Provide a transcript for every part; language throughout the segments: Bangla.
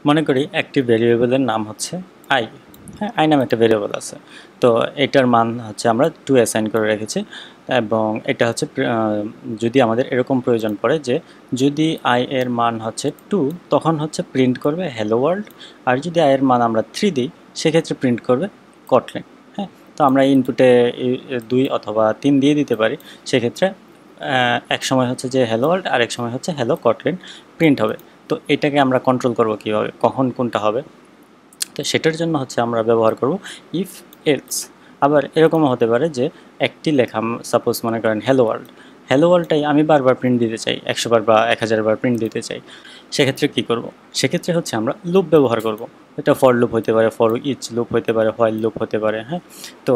মনে করি একটি ভেরিয়েবলের নাম হচ্ছে আই। হ্যাঁ, আই নামে একটা ভেরিয়েবল আছে। তো এটার মান হচ্ছে আমরা 2 অ্যাসাইন করে রেখেছি এবং এটা হচ্ছে যদি আমাদের এরকম প্রয়োজন পড়ে যে যদি আই এর মান হচ্ছে 2 তখন হচ্ছে প্রিন্ট করবে হ্যালো ওয়ার্ল্ড, আর যদি আই এর মান আমরা 3 দিই সেক্ষেত্রে প্রিন্ট করবে কটলিন। হ্যাঁ, তো আমরা ইনপুটে 2 অথবা 3 দিয়ে দিতে পারি। সেক্ষেত্রে এক সময় হচ্ছে যে হ্যালো ওয়ার্ল্ড আর এক সময় হচ্ছে হ্যালো কটলিন প্রিন্ট হবে। তো এটাকে আমরা কন্ট্রোল করব কীভাবে, কখন কোনটা হবে? তো সেটার জন্য হচ্ছে আমরা ব্যবহার করব ইফ এলস। আবার এরকমও হতে পারে যে একটি লেখা, সাপোজ মনে করেন হ্যালো ওয়ার্ল্ড, হ্যালো ওয়ার্ল্ডটাই আমি বারবার প্রিন্ট দিতে চাই, 100 বার বা 1000 বার প্রিন্ট দিতে চাই। সেক্ষেত্রে কি করব? সেক্ষেত্রে হচ্ছে আমরা লুপ ব্যবহার করব। এটা ফর লুপ হতে পারে, ফর ইচ লুপ হতে পারে, হোয়াইল লুপ হতে পারে। হ্যাঁ, তো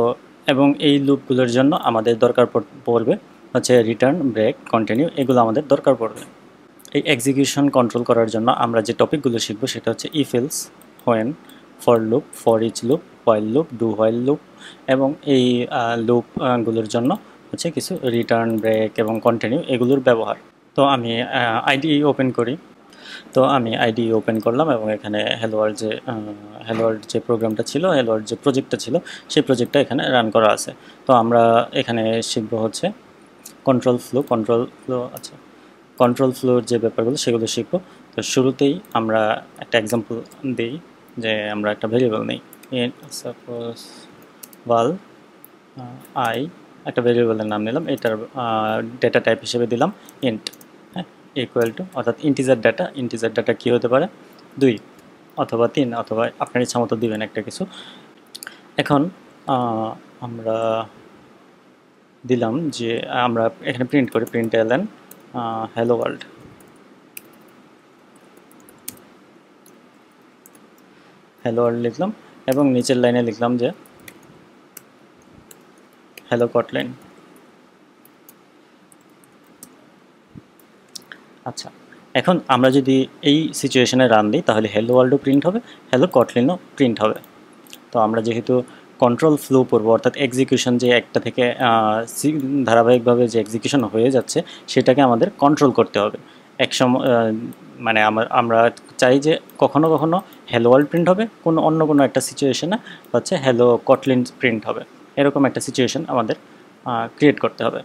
এবং এই লুপগুলোর জন্য আমাদের দরকার পড়বে হচ্ছে রিটার্ন, ব্রেক, কন্টিনিউ, এগুলো আমাদের দরকার পড়বে। এই এক্সিকিউশন কন্ট্রোল করার জন্য আমরা যে টপিকগুলো শিখব সেটা হচ্ছে if else, when, for loop, for each loop, while loop, do while loop, এবং এই লুপগুলোর জন্য হচ্ছে কিছু রিটার্ন, ব্রেক এবং কন্টিনিউ এগুলোর ব্যবহার। তো আমি আইডিই ওপেন করি। তো আমি আইডিই ওপেন করলাম এবং এখানে হ্যালো ওয়ার্ল্ড যে প্রোগ্রামটা ছিল, হ্যালো ওয়ার্ল্ড যে প্রজেক্টটা ছিল সেই প্রজেক্টটা এখানে রান করা আছে। তো আমরা এখানে শিখব হচ্ছে আচ্ছা, কন্ট্রোল ফ্লোর যে ব্যাপারগুলো সেগুলো শিখব। তো শুরুতেই আমরা একটা এক্সাম্পল দিই যে আমরা একটা ভেরিয়েবল নেই, সাপোজ ওয়াল আই, একটা ভেরিয়েবলের নাম নিলাম, এটার ডেটা টাইপ হিসেবে দিলাম ইন্ট। হ্যাঁ, ইকুয়াল টু, অর্থাৎ ইন্টিজার ডাটা কী হতে পারে? 2 অথবা 3 অথবা আপনার ইচ্ছা মতো দিবেন একটা কিছু। এখন আমরা দিলাম যে আমরা এখানে প্রিন্ট করি, print LN hello world. Hello world লিখলাম এবং নিচের লাইনে লিখলাম যে হ্যালো কটলিন। আচ্ছা, এখন আমরা যদি এই সিচুয়েশনে রান দিই তাহলে হ্যালো ওয়ার্ল্ডও প্রিন্ট হবে, হ্যালো কটলিনও প্রিন্ট হবে। তো আমরা যেহেতু কন্ট্রোল ফ্লো করবো, অর্থাৎ এক্সিকিউশন যে একটা থেকে ধারাবাহিকভাবে যে এক্সিকিউশন হয়ে যাচ্ছে সেটাকে আমাদের কন্ট্রোল করতে হবে। এক সময় মানে আমরা চাই যে কখনো কখনো হ্যালো ওয়ার্ল্ড প্রিন্ট হবে, অন্য কোনো একটা সিচুয়েশনে হচ্ছে হ্যালো কটলিন প্রিন্ট হবে, এরকম একটা সিচুয়েশন আমাদের ক্রিয়েট করতে হবে।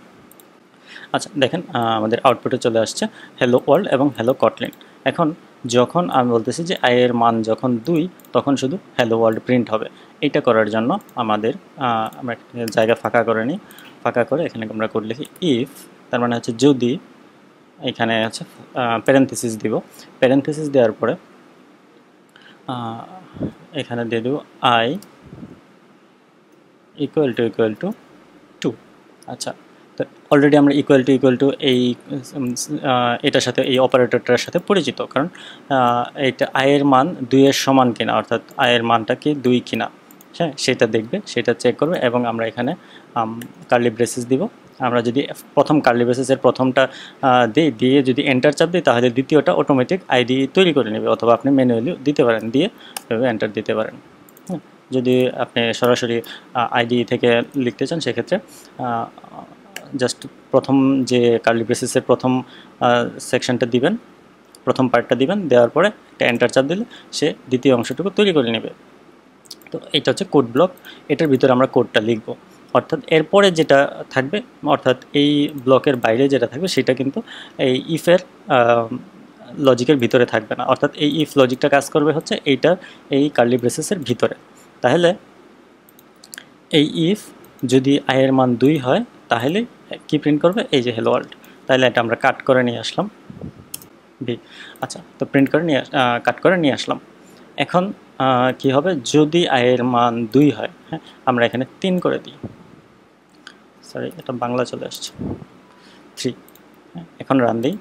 আচ্ছা দেখেন, আমাদের আউটপুটে চলে আসছে হ্যালো ওয়ার্ল্ড এবং হ্যালো কটলিন। এখন যখন আমি বলতেছি যে আই এর মান যখন 2 তখন শুধু হ্যালো ওয়ার্ল্ড প্রিন্ট হবে। এইটা করার জন্য আমাদের আমরা জায়গা ফাঁকা করে নিই, ফাঁকা করে এখানে আমরা কোড লিখি ইফ, তার মানে হচ্ছে যদি, এখানে হচ্ছে প্যারেনথেসিস দিব, প্যারেনথেসিস দেওয়ার পরে এখানে দিয়ে দেব আই ইকুয়াল টু 2। আচ্ছা, তো অলরেডি আমরা ইকুয়াল টু এই এটার সাথে, এই অপারেটরটার সাথে পরিচিত, কারণ এইটা আয়ের মান 2 এর সমান কিনা, অর্থাৎ আয়ের মানটা কি 2 কিনা, হ্যাঁ সেটা দেখবে, সেটা চেক করবে। এবং আমরা এখানে কার্লি ব্রেসেস দিব। আমরা যদি প্রথম কার্লি ব্রেসেসের প্রথমটা দিয়ে যদি এন্টার চাপ দিই তাহলে দ্বিতীয়টা অটোমেটিক আইডি তৈরি করে নেবে, অথবা আপনি ম্যানুয়ালি দিতে পারেন, দিয়ে এন্টার দিতে পারেন। যদি আপনি সরাসরি আইডি থেকে লিখতে চান সেক্ষেত্রে জাস্ট প্রথম যে কার্লি ব্রেসেসের প্রথম সেকশনটা দিবেন, প্রথম পার্টটা দিবেন, দেওয়ার পরে একটা এন্টার চাপ দিলে সে দ্বিতীয় অংশটুকু তৈরি করে নেবে। তো এইটা হচ্ছে কোড ব্লক, এটার ভিতরে আমরা কোডটা লিখব। অর্থাৎ এরপরে যেটা থাকবে, অর্থাৎ এই ব্লকের বাইরে যেটা থাকবে সেটা কিন্তু এই ইফের লজিকের ভিতরে থাকবে না, অর্থাৎ এই ইফ লজিকটা কাজ করবে হচ্ছে এই কার্লি ব্রেসেসের ভিতরে। তাহলে এই ইফ যদি আয়ের মান 2 হয় তাহলে কি প্রিন্ট করবে? এই যে হ্যালো ওয়ার্ল্ড। তাহলে এটা আমরা কাট করে নিয়ে আসলাম বি। আচ্ছা, তো কাট করে নিয়ে আসলাম। এখন কি হবে যদি আয়ের মান 2 হয়? হ্যাঁ, আমরা এখানে 3 করে দিই, সরি এটা বাংলা চলে আসছে, 3। এখন রান দিই,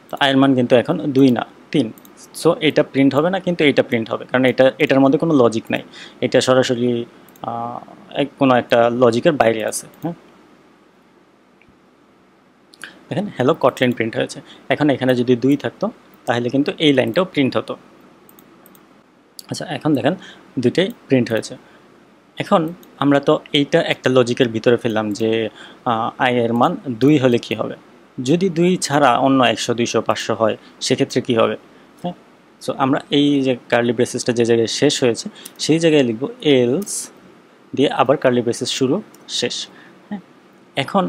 তো আয়ের মান কিন্তু এখন 2 না 3। সো এটা প্রিন্ট হবে না, কিন্তু এটা প্রিন্ট হবে, কারণ এটার মধ্যে কোনো লজিক নাই, এটা সরাসরি কোনো একটা লজিকের বাইরে আছে। হ্যাঁ, দেখেন হ্যালো কটলিন প্রিন্ট হয়েছে। এখন এখানে যদি 2 থাকতো তাহলে কিন্তু এই লাইনটাও প্রিন্ট হতো। আচ্ছা, এখন দেখেন দুইটাই প্রিন্ট হয়েছে। এখন আমরা তো এইটা একটা লজিকের ভিতরে ফেললাম যে আই এর মান 2 হলে কি হবে, যদি 2 ছাড়া অন্য 100, 200, 500 হয় সেক্ষেত্রে কি হবে? হ্যাঁ, সো আমরা এই যে কার্লি ব্রেসেসটা যে জায়গায় শেষ হয়েছে সেই জায়গায় লিখব এলস দিয়ে আবার কার্লি ব্রেসেস শুরু শেষ। হ্যাঁ, এখন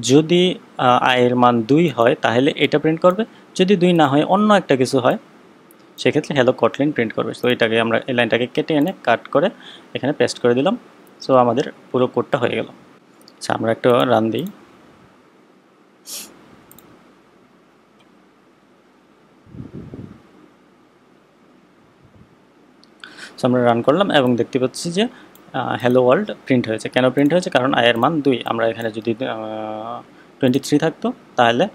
যদি i এর মান 2 হয় তাহলে এটা প্রিন্ট করবে, যদি 2 না হয় অন্য একটা কিছু হয় সেক্ষেত্রে হ্যালো কটলিন প্রিন্ট করবে। সো এটাকে আমরা এই লাইনটাকে কেটে এনে কাট করে এখানে পেস্ট করে দিলাম। সো আমাদের পুরো কোডটা হয়ে গেল। আচ্ছা, আমরা একটা রান দিই। সো আমরা রান করলাম এবং দেখতে পাচ্ছি যে হ্যালো ওয়ার্ল্ড প্রিন্ট হয়েছে। কেন প্রিন্ট হয়েছে? কারণ i এর মান 2। আমরা এখানে যদি 23 থাকতো তাহলে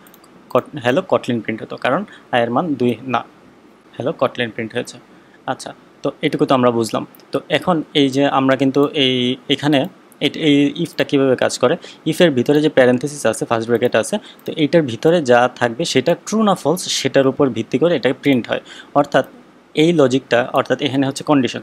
হ্যালো কটলিন প্রিন্ট হতো, কারণ i এর মান 2 না, হ্যালো কটলিন প্রিন্ট হয়েছে। আচ্ছা, তো এটুকু তো আমরা বুঝলাম। তো এখন এই যে আমরা কিন্তু এখানে এই ইফটা কীভাবে কাজ করে, ইফের ভিতরে যে প্যারেন্থেসিস আছে, ফার্স্ট ব্র্যাকেট আছে, তো এইটার ভিতরে যা থাকবে সেটা ট্রু না ফলস সেটার উপর ভিত্তি করে এটাকে প্রিন্ট হয়। অর্থাৎ এই লজিকটা, অর্থাৎ এখানে হচ্ছে কন্ডিশন,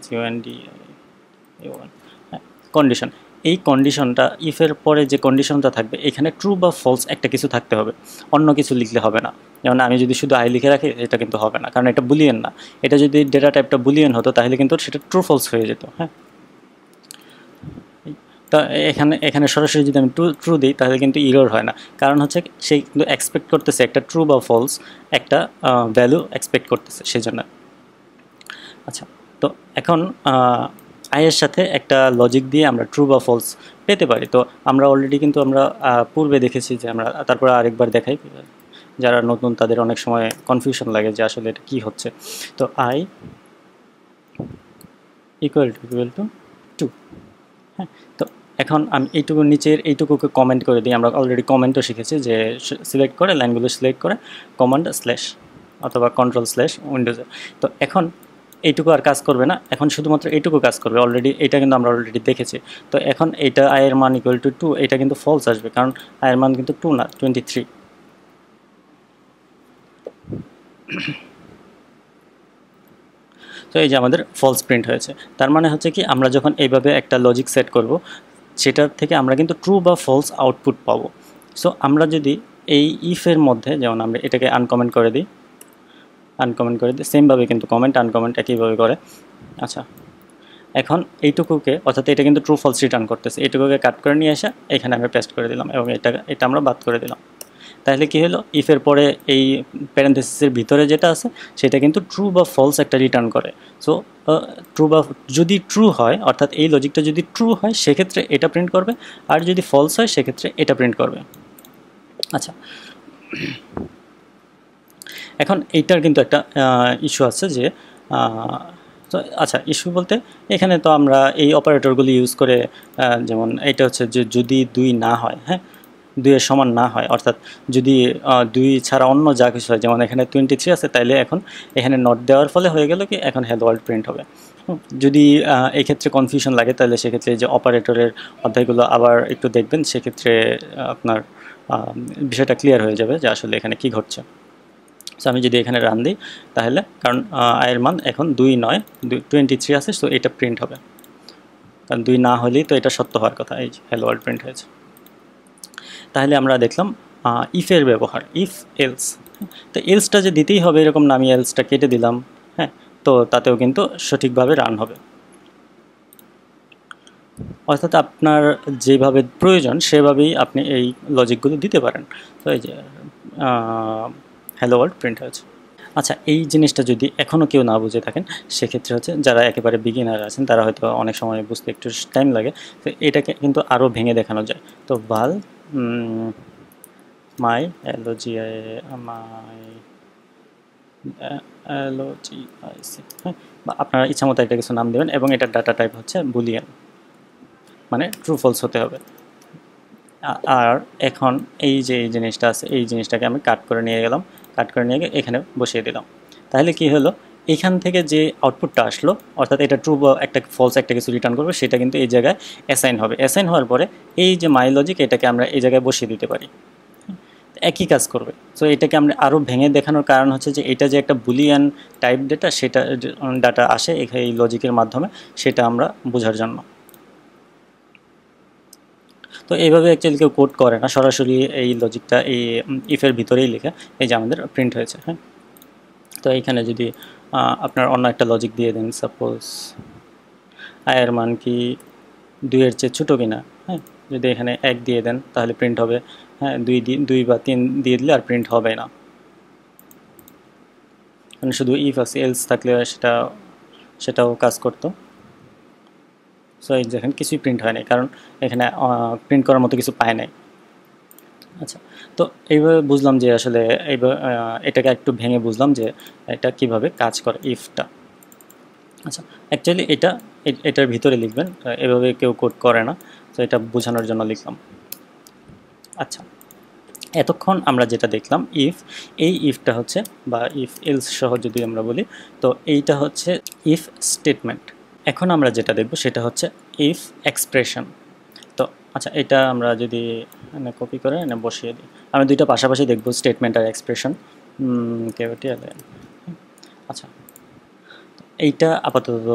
কন্ডিশন, এই কন্ডিশনটা ইফের পরে যে কন্ডিশনটা থাকবে এখানে ট্রু বা ফলস একটা কিছু থাকতে হবে, অন্য কিছু লিখলে হবে না। যেমন আমি যদি শুধু আই লিখে রাখি এটা কিন্তু হবে না, কারণ এটা বুলিয়ান না। এটা যদি ডেটা টাইপটা বুলিয়ান হতো তাহলে কিন্তু সেটা ট্রু ফলস হয়ে যেত। হ্যাঁ, তো এখানে সরাসরি যদি আমি ট্রু দিই তাহলে কিন্তু ইরর হয় না, কারণ হচ্ছে সে কিন্তু এক্সপেক্ট করতেছে একটা ট্রু বা ফলস একটা ভ্যালু এক্সপেক্ট করতেছে সেই জন্য। আচ্ছা, তো এখন আয়ের সাথে একটা লজিক দিয়ে আমরা ট্রু বা ফলস পেতে পারি। তো আমরা অলরেডি কিন্তু আমরা পূর্বে দেখেছি যে আমরা তারপরে আরেকবার দেখাই, যারা নতুন তাদের অনেক সময় কনফিউশন লাগে যে আসলে এটা কী হচ্ছে। তো আই ইকুয়াল টু 2। হ্যাঁ, তো এখন আমি এইটুকু নিচের এইটুকুকে কমেন্ট করে দিই। আমরা অলরেডি কমেন্টও শিখেছি যে সিলেক্ট করে লাইনগুলো সিলেক্ট করে কমান্ড স্ল্যাশ অথবা কন্ট্রোল স্ল্যাশ উইন্ডোজে। তো এখন এইটুকু আর কাজ করবে না, এখন শুধুমাত্র এইটুকু কাজ করবে। অলরেডি এটা কিন্তু আমরা অলরেডি দেখেছি। তো এখন এইটা আয়ের মান ইকুয়াল টু 2, এটা কিন্তু ফলস আসবে, কারণ আয়ের মান কিন্তু 2 না, 23। তো এই যে আমাদের ফলস প্রিন্ট হয়েছে। তার মানে হচ্ছে কি, আমরা যখন এইভাবে একটা লজিক সেট করব সেটার থেকে আমরা কিন্তু ট্রু বা ফলস আউটপুট পাবো। সো আমরা যদি এই ইফের মধ্যে, যেমন আমরা এটাকে আনকমেন্ট করে দিই, সেমভাবে কিন্তু কমেন্ট আনকমেন্ট একইভাবে করে। আচ্ছা, এখন এইটুকুকে, অর্থাৎ এটা কিন্তু ট্রু ফলস রিটার্ন করতেছে, এইটুকুকে কাট করে নিয়ে এসে এখানে আমরা পেস্ট করে দিলাম এবং এটা আমরা বাদ করে দিলাম। তাহলে কী হলো, ইফের পরে এই প্যারেন্থেসিসের ভিতরে যেটা আছে সেটা কিন্তু ট্রু বা ফলস একটা রিটার্ন করে। সো ট্রু বা যদি ট্রু হয়, অর্থাৎ এই লজিকটা যদি ট্রু হয় সেক্ষেত্রে এটা প্রিন্ট করবে, আর যদি ফলস হয় সেক্ষেত্রে এটা প্রিন্ট করবে। আচ্ছা, এখন এইটার কিন্তু একটা ইস্যু আছে যে তো আচ্ছা, ইস্যু বলতে এখানে তো আমরা এই অপারেটরগুলি ইউজ করে, যেমন এটা হচ্ছে যে যদি 2 না হয়, হ্যাঁ 2 এর সমান না হয়, অর্থাৎ যদি 2 ছাড়া অন্য যা কিছু হয়, যেমন এখানে 23 আছে, তাইলে এখন এখানে নট দেওয়ার ফলে হয়ে গেল কি এখন হ্যালো ওয়ার্ল্ড প্রিন্ট হবে। যদি এই ক্ষেত্রে কনফিউশন লাগে তাহলে সেক্ষেত্রে যে অপারেটরের অধ্যায়গুলো আবার একটু দেখবেন, সেক্ষেত্রে আপনার বিষয়টা ক্লিয়ার হয়ে যাবে যে আসলে এখানে কি ঘটছে। সো আমি যদি এখানে রান দিই তাহলে, কারণ আয়ের মান এখন 2 নয় 23 আছে, সো এটা প্রিন্ট হবে, কারণ 2 না হলেই তো এটা সত্য হওয়ার কথা। এই হ্যালো ওয়ার্ল্ড প্রিন্ট হয়েছে। তাহলে আমরা দেখলাম ইফের ব্যবহার, ইফ এলস। তো এলসটা যে দিতেই হবে এরকম না, আমি এলসটা কেটে দিলাম, হ্যাঁ, তো তাতেও কিন্তু সঠিকভাবে রান হবে। অর্থাৎ আপনার যেভাবে প্রয়োজন সেভাবেই আপনি এই লজিকগুলো দিতে পারেন। তো এই যে হ্যালো ওয়ার্ল্ড প্রিন্ট হয়েছে। আচ্ছা, এই জিনিসটা যদি এখনও কেউ না বুঝে থাকেন সেক্ষেত্রে হচ্ছে যারা একেবারে বিগিনার আছেন তারা হয়তো অনেক সময় বুঝতে একটু টাইম লাগে, তো এটাকে কিন্তু আরও ভেঙে দেখানো যায়। তো ভাল মাই LOGIC, হ্যাঁ, বা আপনারা ইচ্ছা মতো একটা কিছু নাম দেবেন এবং এটার ডাটা টাইপ হচ্ছে বুলিয়ান, মানে ট্রু ফলস হতে হবে। আর এখন এই যে এই জিনিসটা আছে, এই জিনিসটাকে আমি কাট করে নিয়ে গেলাম, কাট করে নিয়ে গিয়ে এখানে বসিয়ে দিলাম। তাহলে কি হলো, এখান থেকে যে আউটপুটটা আসলো, অর্থাৎ এটা ট্রু বা একটা ফলস একটা কিছু রিটার্ন করবে, সেটা কিন্তু এই জায়গায় অ্যাসাইন হবে। অ্যাসাইন হওয়ার পরে এই যে মাই লজিক, এটাকে আমরা এই জায়গায় বসিয়ে দিতে পারি, একই কাজ করবে। সো এটাকে আমরা আরও ভেঙে দেখানোর কারণ হচ্ছে যে এটা যে একটা বুলিয়ান টাইপ ডেটা, সেটা ডাটা আসে এই লজিকের মাধ্যমে, সেটা আমরা বোঝার জন্য। তো এইভাবে অ্যাকচুয়ালি কেউ কোড করে না, সরাসরি এই লজিকটা এই ইফের ভিতরেই লেখা, এই যে আমাদের প্রিন্ট হয়েছে। হ্যাঁ, তো এইখানে যদি আপনার অন্য একটা লজিক দিয়ে দেন, সাপোজ আয়ের মান কি 2 এর চেয়ে ছোটো কিনা, হ্যাঁ, যদি এখানে 1 দিয়ে দেন তাহলে প্রিন্ট হবে, হ্যাঁ 2 বা 3 দিয়ে দিলে আর প্রিন্ট হবে না, মানে শুধু ইফ আছে, এলস থাকলে সেটাও কাজ করতো। সো এই দেখেন কিছুই প্রিন্ট হয় নাই, কারণ এখানে প্রিন্ট করার মতো কিছু পায় নাই। আচ্ছা, তো এইভাবে বুঝলাম যে আসলে এইভাবে এটাকে একটু ভেঙে বুঝলাম যে এটা কিভাবে কাজ করে ইফটা। আচ্ছা, অ্যাকচুয়ালি এটার ভিতরে লিখবেন, এভাবে কেউ কোড করে না, তো এটা বোঝানোর জন্য লিখলাম। আচ্ছা, এতক্ষণ আমরা যেটা দেখলাম এই ইফটা হচ্ছে, বা ইফ এলস সহ যদি আমরা বলি, তো এইটা হচ্ছে ইফ স্টেটমেন্ট। এখন আমরা যেটা দেখব সেটা হচ্ছে ইফ এক্সপ্রেশন। তো আচ্ছা, এটা আমরা যদি কপি করে বসিয়ে দিই, আমি দুইটা পাশাপাশি দেখব, স্টেটমেন্ট আর এক্সপ্রেশন। আচ্ছা, এইটা আপাতত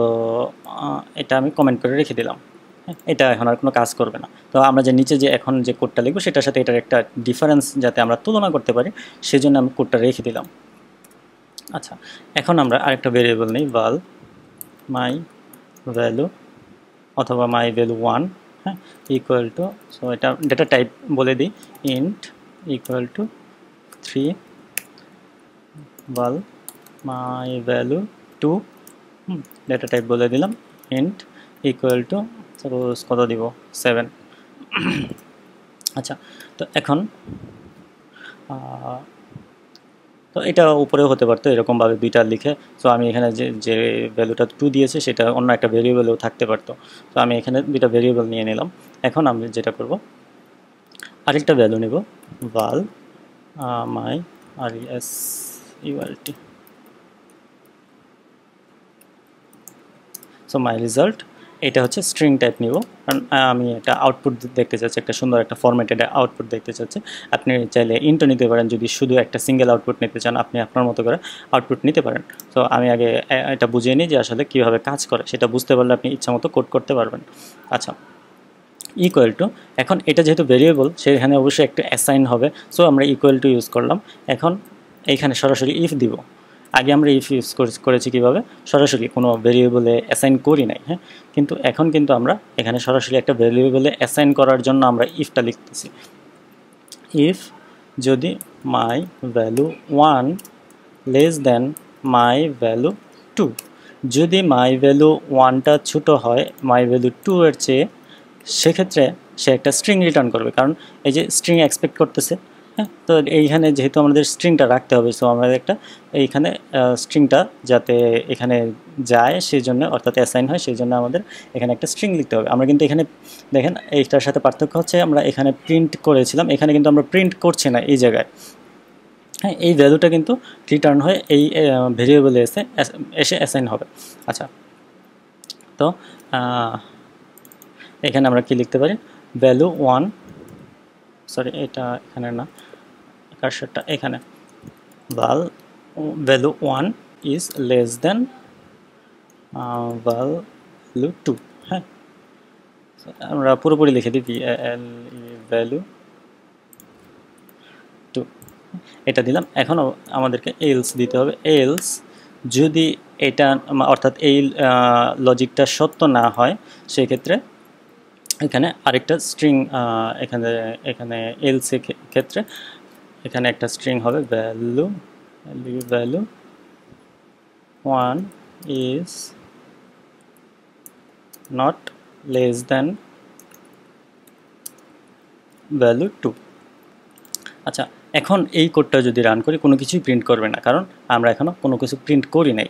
এটা আমি কমেন্ট করে রেখে দিলাম, এটা এখন আর কোনো কাজ করবে না। তো আমরা যে নিচে যে এখন যে কোডটা লিখবো সেটার সাথে এটার একটা ডিফারেন্স যাতে আমরা তুলনা করতে পারি, সেজন্য আমি কোডটা রেখে দিলাম। আচ্ছা, এখন আমরা আরেকটা ভেরিয়েবল নিই, val মাই ভ্যালু অথবা মাই ভ্যালু 1, হ্যাঁ, ইকুয়াল টু, সো এটা ডেটা টাইপ বলে দিই, int equal to 3 val my value 2, data type বলে দিলাম ইন্ট ইকুয়াল টু সাপোজ কত দিব, 7। আচ্ছা, তো এখন তো এটা উপরেও হতে পারতো এরকমভাবে দুইটা লিখে, সো আমি এখানে যে ভ্যালুটা 2 দিয়েছে সেটা অন্য একটা ভেরিয়েবলেও থাকতে পারতো, তো আমি এখানে দুইটা ভেরিয়েবল নিয়ে নিলাম। এখন আমি যেটা করব, আরেকটা ভ্যালু নেব, val my result, so my result, এটা হচ্ছে স্ট্রিং টাইপ নিব, কারণ আমি একটা আউটপুট দেখতে চাচ্ছি, একটা সুন্দর একটা ফরম্যাটেড আউটপুট দেখতে চাচ্ছি। আপনি চাইলে ইন্টও নিতে পারেন, যদি শুধু একটা সিঙ্গেল আউটপুট নিতে চান আপনি আপনার মতো করে আউটপুট নিতে পারেন। তো আমি আগে এটা বুঝিয়ে নিই যে আসলে কীভাবে কাজ করে, সেটা বুঝতে পারলে আপনি ইচ্ছা মতো কোড করতে পারবেন। আচ্ছা, ইকুয়াল টু, এখন এটা যেহেতু ভেরিয়েবল সেখানে অবশ্যই একটা অ্যাসাইন হবে, সো আমরা ইকুয়াল টু ইউজ করলাম। এখন এইখানে সরাসরি ইফ দিব, আগে আমরা ইফ ইউজ করেছি কীভাবে, সরাসরি কোনো ভেরিয়েবলে অ্যাসাইন করি নাই, হ্যাঁ, কিন্তু এখন কিন্তু আমরা এখানে সরাসরি একটা ভেরিয়েবলে অ্যাসাইন করার জন্য আমরা ইফটা লিখতেছি। ইফ যদি মাই ভ্যালু 1 লেস দেন মাই ভ্যালু 2, যদি মাই ভ্যালু 1টা ছোটো হয় মাই ভ্যালু 2 এর চেয়ে, সেক্ষেত্রে সে একটা স্ট্রিং রিটার্ন করবে, কারণ এই যে স্ট্রিং এক্সপেক্ট করতেছে, হ্যাঁ, তো এইখানে যেহেতু আমাদের স্ট্রিংটা রাখতে হবে, সো আমাদের একটা এইখানে স্ট্রিংটা যাতে এখানে যায় সেই জন্য, অর্থাৎ অ্যাসাইন হয়, সেই জন্য আমাদের এখানে একটা স্ট্রিং লিখতে হবে। আমরা কিন্তু এখানে দেখেন এইটার সাথে পার্থক্য হচ্ছে, আমরা এখানে প্রিন্ট করেছিলাম, এখানে কিন্তু আমরা প্রিন্ট করছি না এই জায়গায়, হ্যাঁ, এই ভ্যালুটা কিন্তু রিটার্ন হয়ে এই ভেরিয়েবলে এসে অ্যাসাইন হবে। আচ্ছা, তো এখানে আমরা কি লিখতে পারি, ভ্যালু 1, সরি এটা এখানে না, কার্সরটা এখানে, value 1 is less than value 2, হ্যাঁ, আমরা পুরোপুরি লিখে দিই ভ্যালু 2, এটা দিলাম। এখন আমাদেরকে এলস দিতে হবে, এলস যদি এটা অর্থাৎ এই লজিকটা সত্য না হয়, সেক্ষেত্রে এখানে আরেকটা স্ট্রিং, এখানে এলস এর ক্ষেত্রে এখানে একটা স্ট্রিং হবে, value 1 is not less than value 2। আচ্ছা, এখন এই কোডটা যদি রান করি কোনো কিছুই প্রিন্ট করবে না, কারণ আমরা এখনও কোনো কিছু প্রিন্ট করি নাই,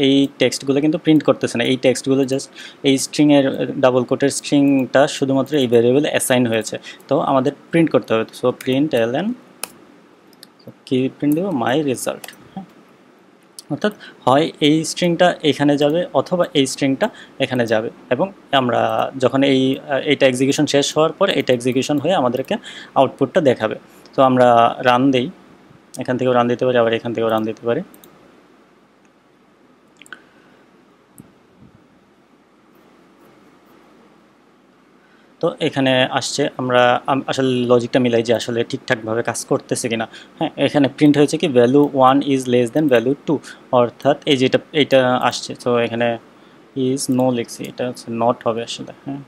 এই টেক্সটগুলো কিন্তু প্রিন্ট করতেছে না, এই টেক্সটগুলো জাস্ট এই স্ট্রিংয়ের ডাবল কোটের স্ট্রিংটা শুধুমাত্র এই ভেরিয়েবলে অ্যাসাইন হয়েছে, তো আমাদের প্রিন্ট করতে হবে। সো প্রিন্ট এলএন, কি প্রিন্ট দেবো, মাই রেজাল্ট, অর্থাৎ হয় এই স্ট্রিংটা এখানে যাবে অথবা এই স্ট্রিংটা এখানে যাবে, এবং আমরা যখন এইটা এক্সিকিউশন শেষ হওয়ার পর এটা এক্সিকিউশন হয়ে আমাদেরকে আউটপুটটা দেখাবে। তো আমরা রান দিই, এখান থেকেও রান দিতে পারি, আবার এখান থেকেও রান দিতে পারি। তো এখানে আসছে, আমরা আসলে লজিকটা মিলাই যে আসলে ঠিকঠাকভাবে কাজ করতেছে কিনা। হ্যাঁ, এখানে প্রিন্ট হয়েছে কি value 1 is less than value 2, অর্থাৎ এই যেটা এইটা আসছে। তো এখানে ইজ নো লিখছি, এটা হচ্ছে নট হবে আসলে। হ্যাঁ,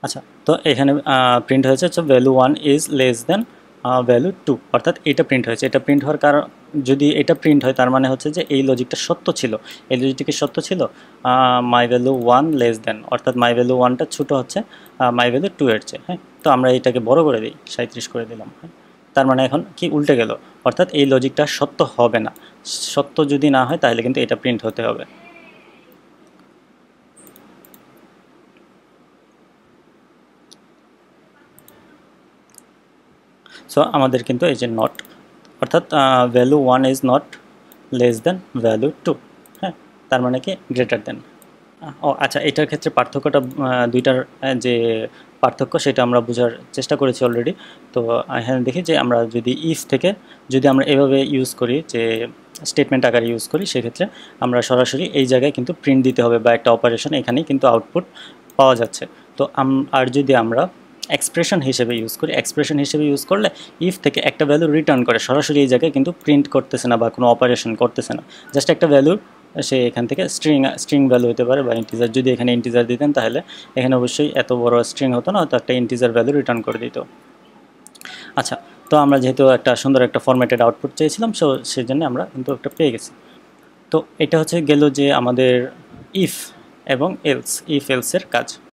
আচ্ছা, তো এখানে প্রিন্ট হয়েছে হচ্ছে value 1 is less than value 2, অর্থাৎ এটা প্রিন্ট হয়েছে। এটা প্রিন্ট হওয়ার কারণ, যদি এটা প্রিন্ট হয় তার মানে হচ্ছে যে এই লজিকটা সত্য ছিল। এই লজিকটা কি সত্য ছিল? মাই ভ্যালু 1 লেস দেন, অর্থাৎ মাই ভ্যালু 1টা ছোটো হচ্ছে মাই ভ্যালু 2 এর চেয়ে। হ্যাঁ, তো আমরা এটাকে বড় করে দিই, 37 করে দিলাম। হ্যাঁ, তার মানে এখন কি উল্টে গেল, অর্থাৎ এই লজিকটা সত্য হবে না। সত্য যদি না হয় তাহলে কিন্তু এটা প্রিন্ট হতে হবে। সো আমাদের কিন্তু এই যে নট, অর্থাৎ value 1 is not less than value 2। হ্যাঁ, তার মানে কি গ্রেটার দেন। ও আচ্ছা, এটার ক্ষেত্রে পার্থক্যটা দুইটার যে পার্থক্য সেটা আমরা বোঝার চেষ্টা করেছি অলরেডি। তো এখানে দেখি যে আমরা যদি ইফ থেকে যদি আমরা এভাবে ইউজ করি, যে স্টেটমেন্ট আকারে ইউজ করি, সেক্ষেত্রে আমরা সরাসরি এই জায়গায় কিন্তু প্রিন্ট দিতে হবে বা একটা অপারেশন এখানেই কিন্তু আউটপুট পাওয়া যাচ্ছে। তো আর যদি আমরা এক্সপ্রেশন হিসেবে ইউজ করি, এক্সপ্রেশন হিসেবে ইউজ করলে ইফ থেকে একটা ভ্যালু রিটার্ন করে, সরাসরি এই জায়গায় কিন্তু প্রিন্ট করতেছে না বা কোনো অপারেশন করতেছে না, জাস্ট একটা ভ্যালু সে এখান থেকে স্ট্রিং ভ্যালু হতে পারে বা ইন্টিজার। যদি এখানে ইন্টিজার দিতেন তাহলে এখানে অবশ্যই এত বড় স্ট্রিং হতো না, হয়তো একটা ইন্টিজার ভ্যালু রিটার্ন করে দিত। আচ্ছা, তো আমরা যেহেতু একটা সুন্দর একটা ফরম্যাটেড আউটপুট চেয়েছিলাম, সো সেই জন্য আমরা কিন্তু একটা পেয়ে গেছি। তো এটা হচ্ছে গেল যে আমাদের ইফ এবং এলস, ইফ এলসের কাজ।